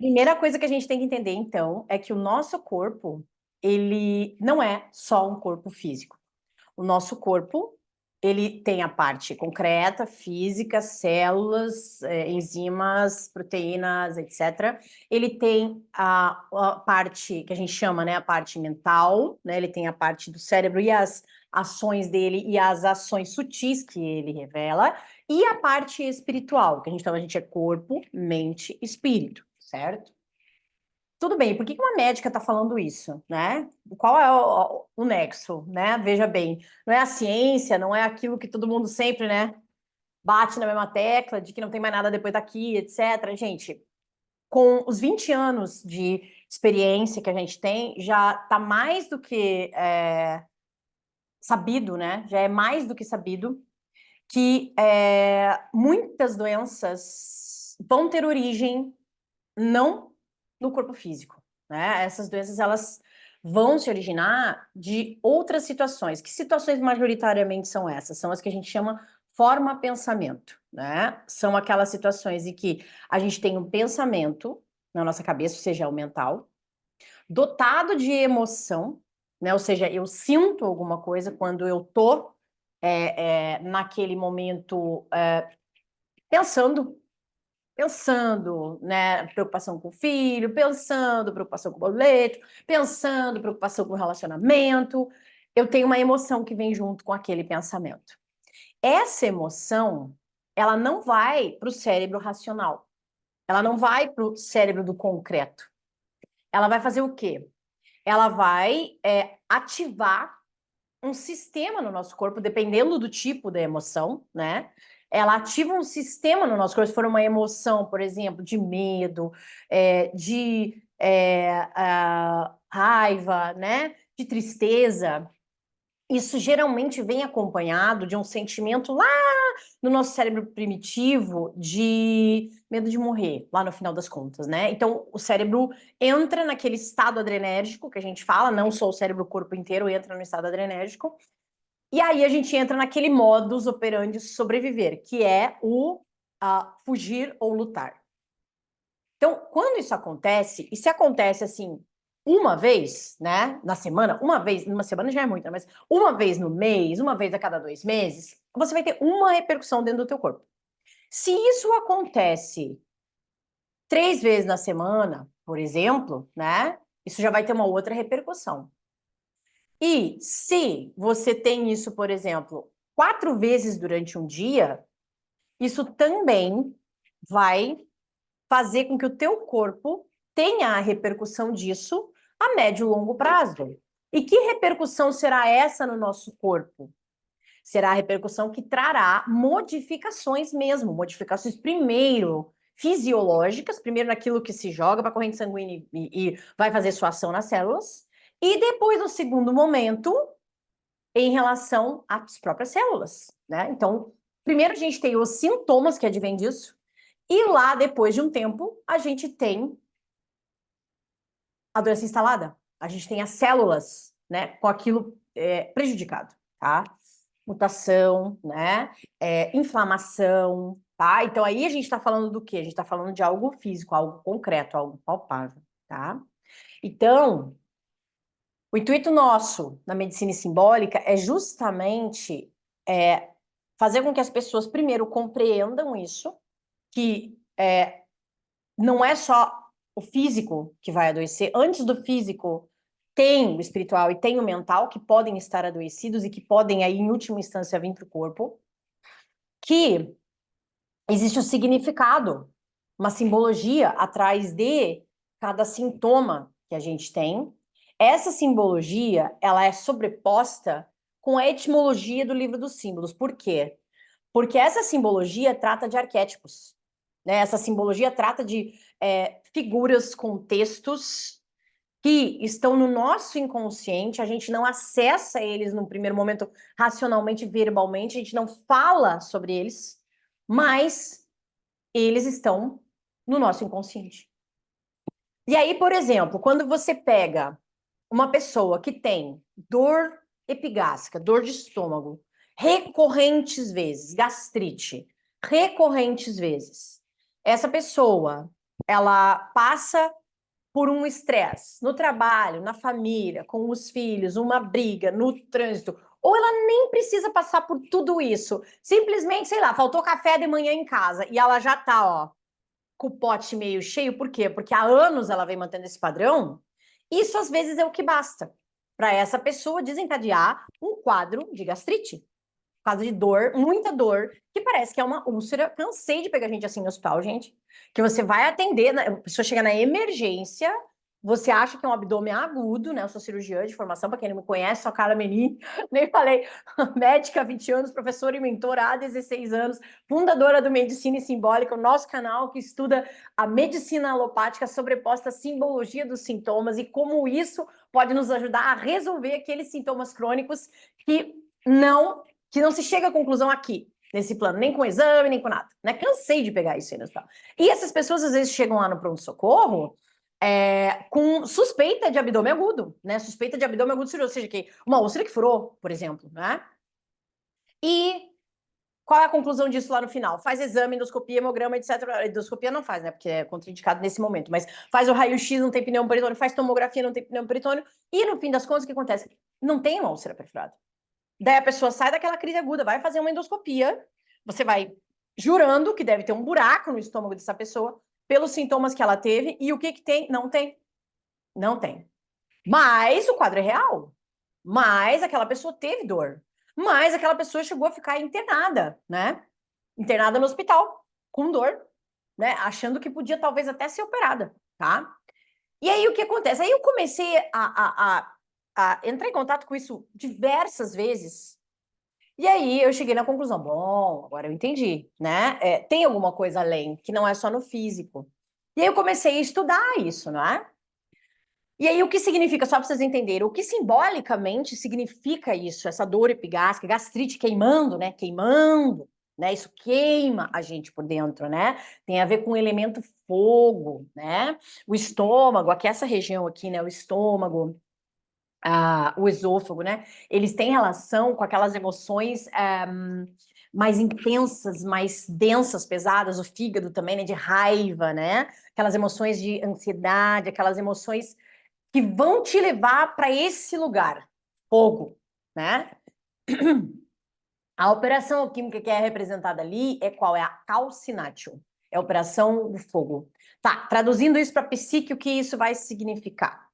Primeira coisa que a gente tem que entender, então, é que o nosso corpo, ele não é só um corpo físico. O nosso corpo, ele tem a parte concreta, física, células, enzimas, proteínas, etc. Ele tem a parte que a gente chama, né, a parte mental, né? Ele tem a parte do cérebro e as ações dele e as ações sutis que ele revela, e a parte espiritual, que a gente é corpo, mente, espírito, certo? Tudo bem, por que uma médica está falando isso, né? Qual é o nexo, né? Veja bem, não é a ciência, não é aquilo que todo mundo sempre, né, bate na mesma tecla de que não tem mais nada depois daqui, etc. Gente, com os 20 anos de experiência que a gente tem, já está mais do que sabido, né? Já é mais do que sabido que muitas doenças vão ter origem não no corpo físico, né? Essas doenças, elas vão se originar de outras situações. Que situações majoritariamente são essas? São as que a gente chama forma-pensamento, né? São aquelas situações em que a gente tem um pensamento na nossa cabeça, ou seja, o mental, dotado de emoção, né? Ou seja, eu sinto alguma coisa quando eu tô naquele momento pensando, né, preocupação com o filho, pensando, preocupação com o boleto, pensando, preocupação com o relacionamento. Eu tenho uma emoção que vem junto com aquele pensamento. Essa emoção, ela não vai para o cérebro racional. Ela não vai para o cérebro do concreto. Ela vai fazer o quê? Ela vai ativar um sistema no nosso corpo, dependendo do tipo da emoção, né? Ela ativa um sistema no nosso corpo. Se for uma emoção, por exemplo, de medo, de raiva, né? De tristeza, isso geralmente vem acompanhado de um sentimento lá no nosso cérebro primitivo de medo de morrer, lá no final das contas, né? Então, o cérebro entra naquele estado adrenérgico que a gente fala, não só o cérebro, o corpo inteiro entra no estado adrenérgico, e aí a gente entra naquele modus operandi sobreviver, que é o fugir ou lutar. Então, quando isso acontece, e se acontece assim, uma vez, né, na semana, uma vez, numa semana já é muito, né, mas uma vez no mês, uma vez a cada 2 meses, você vai ter uma repercussão dentro do teu corpo. Se isso acontece 3 vezes na semana, por exemplo, né, isso já vai ter uma outra repercussão. E se você tem isso, por exemplo, 4 vezes durante um dia, isso também vai fazer com que o teu corpo tenha a repercussão disso a médio e longo prazo. E que repercussão será essa no nosso corpo? Será a repercussão que trará modificações mesmo, modificações primeiro fisiológicas, primeiro naquilo que se joga para a corrente sanguínea e vai fazer sua ação nas células, e depois, no segundo momento, em relação às próprias células, né? Então, primeiro a gente tem os sintomas que advêm disso, e lá, depois de um tempo, a gente tem a doença instalada. A gente tem as células, né, com aquilo prejudicado, tá? Mutação, né? Inflamação, tá? Então, aí a gente tá falando do quê? A gente tá falando de algo físico, algo concreto, algo palpável, tá? Então, o intuito nosso na medicina simbólica é justamente fazer com que as pessoas, primeiro, compreendam isso, que não é só o físico que vai adoecer. Antes do físico, tem o espiritual e tem o mental, que podem estar adoecidos e que podem, aí, em última instância, vir para o corpo. Que existe um significado, uma simbologia atrás de cada sintoma que a gente tem. Essa simbologia, ela é sobreposta com a etimologia do livro dos símbolos. Por quê? Porque essa simbologia trata de arquétipos, né? Essa simbologia trata de figuras, contextos que estão no nosso inconsciente, a gente não acessa eles no primeiro momento racionalmente, verbalmente, a gente não fala sobre eles, mas eles estão no nosso inconsciente. E aí, por exemplo, quando você pega uma pessoa que tem dor epigástrica, dor de estômago, recorrentes vezes, gastrite, recorrentes vezes, essa pessoa ela passa por um estresse no trabalho, na família, com os filhos, uma briga, no trânsito, ou ela nem precisa passar por tudo isso. Simplesmente, sei lá, faltou café de manhã em casa e ela já tá, ó, com o pote meio cheio. Por quê? Porque há anos ela vem mantendo esse padrão. Isso às vezes é o que basta para essa pessoa desencadear um quadro de gastrite. Quadro de dor, muita dor, que parece que é uma úlcera. Cansei de pegar gente assim no hospital, gente. Que você vai atender, a pessoa chega na emergência, você acha que é um abdômen agudo, né? Eu sou cirurgiã de formação, para quem não me conhece, sou a Carla Menin, nem falei, médica há 20 anos, professora e mentora há 16 anos, fundadora do Medicina Simbólica, o nosso canal que estuda a medicina alopática sobreposta à simbologia dos sintomas e como isso pode nos ajudar a resolver aqueles sintomas crônicos que não se chega à conclusão aqui, nesse plano, nem com exame, nem com nada, né? Cansei de pegar isso aí no hospital. E essas pessoas, às vezes, chegam lá no pronto-socorro com suspeita de abdômen agudo, né? Suspeita de abdômen agudo cirúrgico, ou seja, que uma úlcera que furou, por exemplo, né? E qual é a conclusão disso lá no final? Faz exame, endoscopia, hemograma, etc. Endoscopia não faz, né? Porque é contraindicado nesse momento. Mas faz o raio-x, não tem pneumo peritônio. Faz tomografia, não tem pneumo peritônio. E no fim das contas, o que acontece? Não tem uma úlcera perfurada. Daí a pessoa sai daquela crise aguda, vai fazer uma endoscopia, você vai jurando que deve ter um buraco no estômago dessa pessoa, pelos sintomas que ela teve, e o que tem? Não tem. Não tem. Mas o quadro é real. Mas aquela pessoa teve dor. Mas aquela pessoa chegou a ficar internada, né? Internada no hospital, com dor, né? Achando que podia talvez até ser operada, tá? E aí o que acontece? Aí eu comecei a entrar em contato com isso diversas vezes. E aí eu cheguei na conclusão, bom, agora eu entendi, né? Tem alguma coisa além, que não é só no físico. E aí eu comecei a estudar isso, não é? E aí o que significa, só para vocês entenderem, o que simbolicamente significa isso, essa dor epigástrica, gastrite queimando, né? Queimando, né? Isso queima a gente por dentro, né? Tem a ver com o elemento fogo, né? O estômago, aqui essa região aqui, né? O estômago, o esôfago, né? Eles têm relação com aquelas emoções mais intensas, mais densas, pesadas, o fígado também, né? De raiva, né? Aquelas emoções de ansiedade, aquelas emoções que vão te levar para esse lugar, fogo, né? A operação alquímica que é representada ali é qual? É a calcinatio, é a operação do fogo. Tá, traduzindo isso para psique, o que isso vai significar?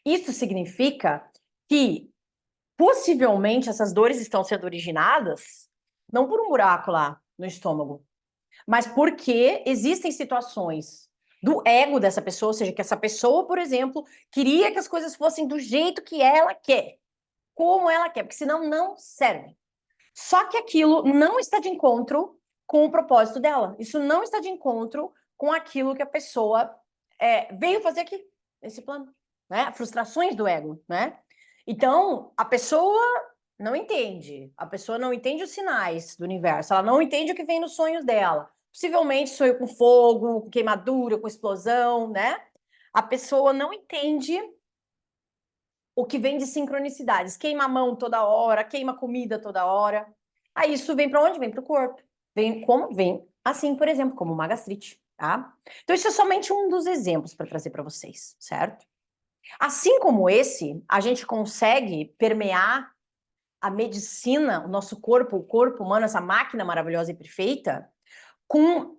Isso significa que possivelmente essas dores estão sendo originadas não por um buraco lá no estômago, mas porque existem situações do ego dessa pessoa, ou seja, que essa pessoa, por exemplo, queria que as coisas fossem do jeito que ela quer, como ela quer, porque senão não serve. Só que aquilo não está de encontro com o propósito dela. Isso não está de encontro com aquilo que a pessoa veio fazer aqui, nesse plano, né? Frustrações do ego, né? Então, a pessoa não entende. A pessoa não entende os sinais do universo. Ela não entende o que vem nos sonhos dela. Possivelmente sonho com fogo, com queimadura, com explosão, né? A pessoa não entende o que vem de sincronicidades. Queima a mão toda hora, queima comida toda hora. Aí isso vem para onde? Vem para o corpo. Vem como? Vem assim, por exemplo, como uma gastrite, tá? Então isso é somente um dos exemplos para trazer para vocês, certo? Assim como esse, a gente consegue permear a medicina, o nosso corpo, o corpo humano, essa máquina maravilhosa e perfeita, com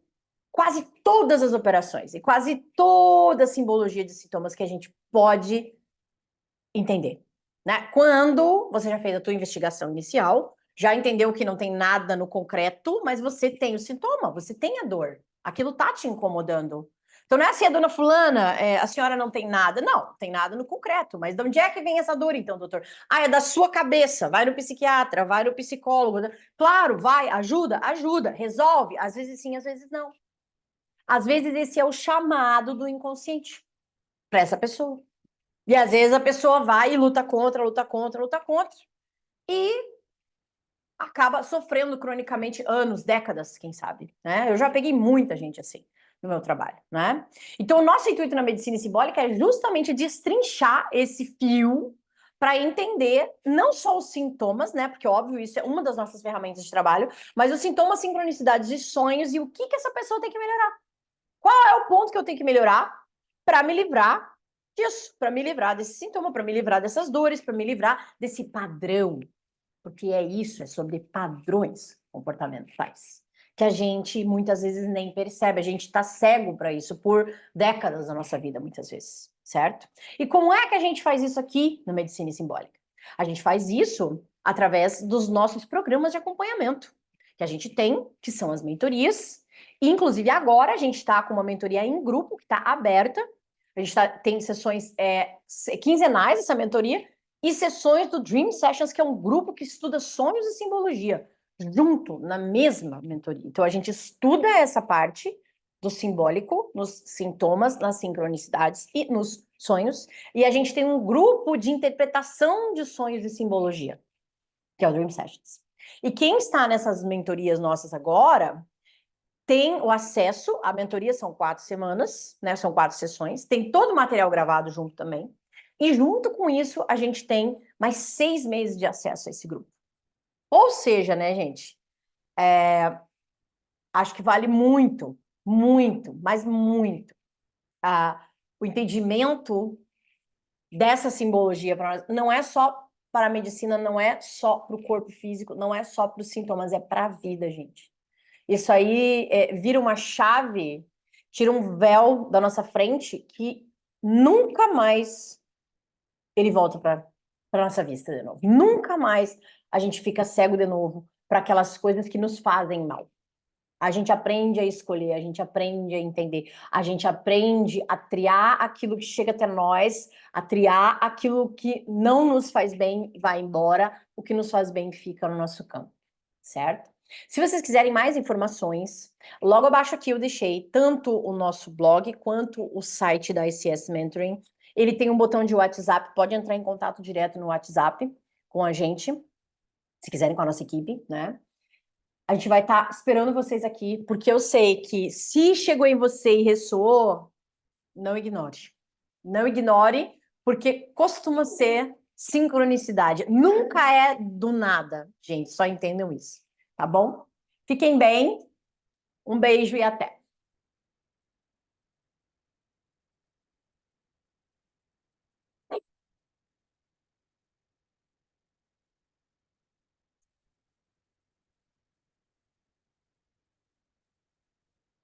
quase todas as operações e quase toda a simbologia de sintomas que a gente pode entender, né? Quando você já fez a tua investigação inicial, já entendeu que não tem nada no concreto, mas você tem o sintoma, você tem a dor. Aquilo tá te incomodando. Então não é assim, a dona fulana, a senhora não tem nada. Não, tem nada no concreto. Mas de onde é que vem essa dor, então, doutor? Ah, é da sua cabeça. Vai no psiquiatra, vai no psicólogo. Claro, vai, ajuda, ajuda, resolve. Às vezes sim, às vezes não. Às vezes esse é o chamado do inconsciente para essa pessoa. E às vezes a pessoa vai e luta contra, luta contra, luta contra. E acaba sofrendo cronicamente anos, décadas, quem sabe, né? Eu já peguei muita gente assim no meu trabalho, né? Então, o nosso intuito na medicina simbólica é justamente destrinchar esse fio para entender não só os sintomas, né? Porque, óbvio, isso é uma das nossas ferramentas de trabalho, mas os sintomas, sincronicidades e sonhos e o que essa pessoa tem que melhorar. Qual é o ponto que eu tenho que melhorar para me livrar disso, para me livrar desse sintoma, para me livrar dessas dores, para me livrar desse padrão? Porque é isso, é sobre padrões comportamentais, que a gente muitas vezes nem percebe, a gente está cego para isso por décadas da nossa vida, muitas vezes, certo? E como é que a gente faz isso aqui na Medicina Simbólica? A gente faz isso através dos nossos programas de acompanhamento, que a gente tem, que são as mentorias, e, inclusive agora a gente está com uma mentoria em grupo, que está aberta, a gente tem sessões quinzenais, essa mentoria, e sessões do Dream Sessions, que é um grupo que estuda sonhos e simbologia, junto, na mesma mentoria. Então, a gente estuda essa parte do simbólico, nos sintomas, nas sincronicidades e nos sonhos, e a gente tem um grupo de interpretação de sonhos e simbologia, que é o Dream Sessions. E quem está nessas mentorias nossas agora tem o acesso à mentoria, são 4 semanas, né? São 4 sessões, tem todo o material gravado junto também. E junto com isso, a gente tem mais 6 meses de acesso a esse grupo. Ou seja, né, gente? Acho que vale muito, muito, mas muito, o entendimento dessa simbologia para nós. Não é só para a medicina, não é só para o corpo físico, não é só para os sintomas, é para a vida, gente. Isso aí vira uma chave, tira um véu da nossa frente que nunca mais ele volta para a nossa vista de novo. Nunca mais a gente fica cego de novo para aquelas coisas que nos fazem mal. A gente aprende a escolher, a gente aprende a entender, a gente aprende a triar aquilo que chega até nós, a triar aquilo que não nos faz bem, vai embora, o que nos faz bem fica no nosso campo, certo? Se vocês quiserem mais informações, logo abaixo aqui eu deixei tanto o nosso blog quanto o site da ICS Mentoring. Ele tem um botão de WhatsApp, pode entrar em contato direto no WhatsApp com a gente, se quiserem, com a nossa equipe, né? A gente vai estar esperando vocês aqui, porque eu sei que se chegou em você e ressoou, não ignore. Não ignore, porque costuma ser sincronicidade. Nunca é do nada, gente, só entendam isso, tá bom? Fiquem bem, um beijo e até!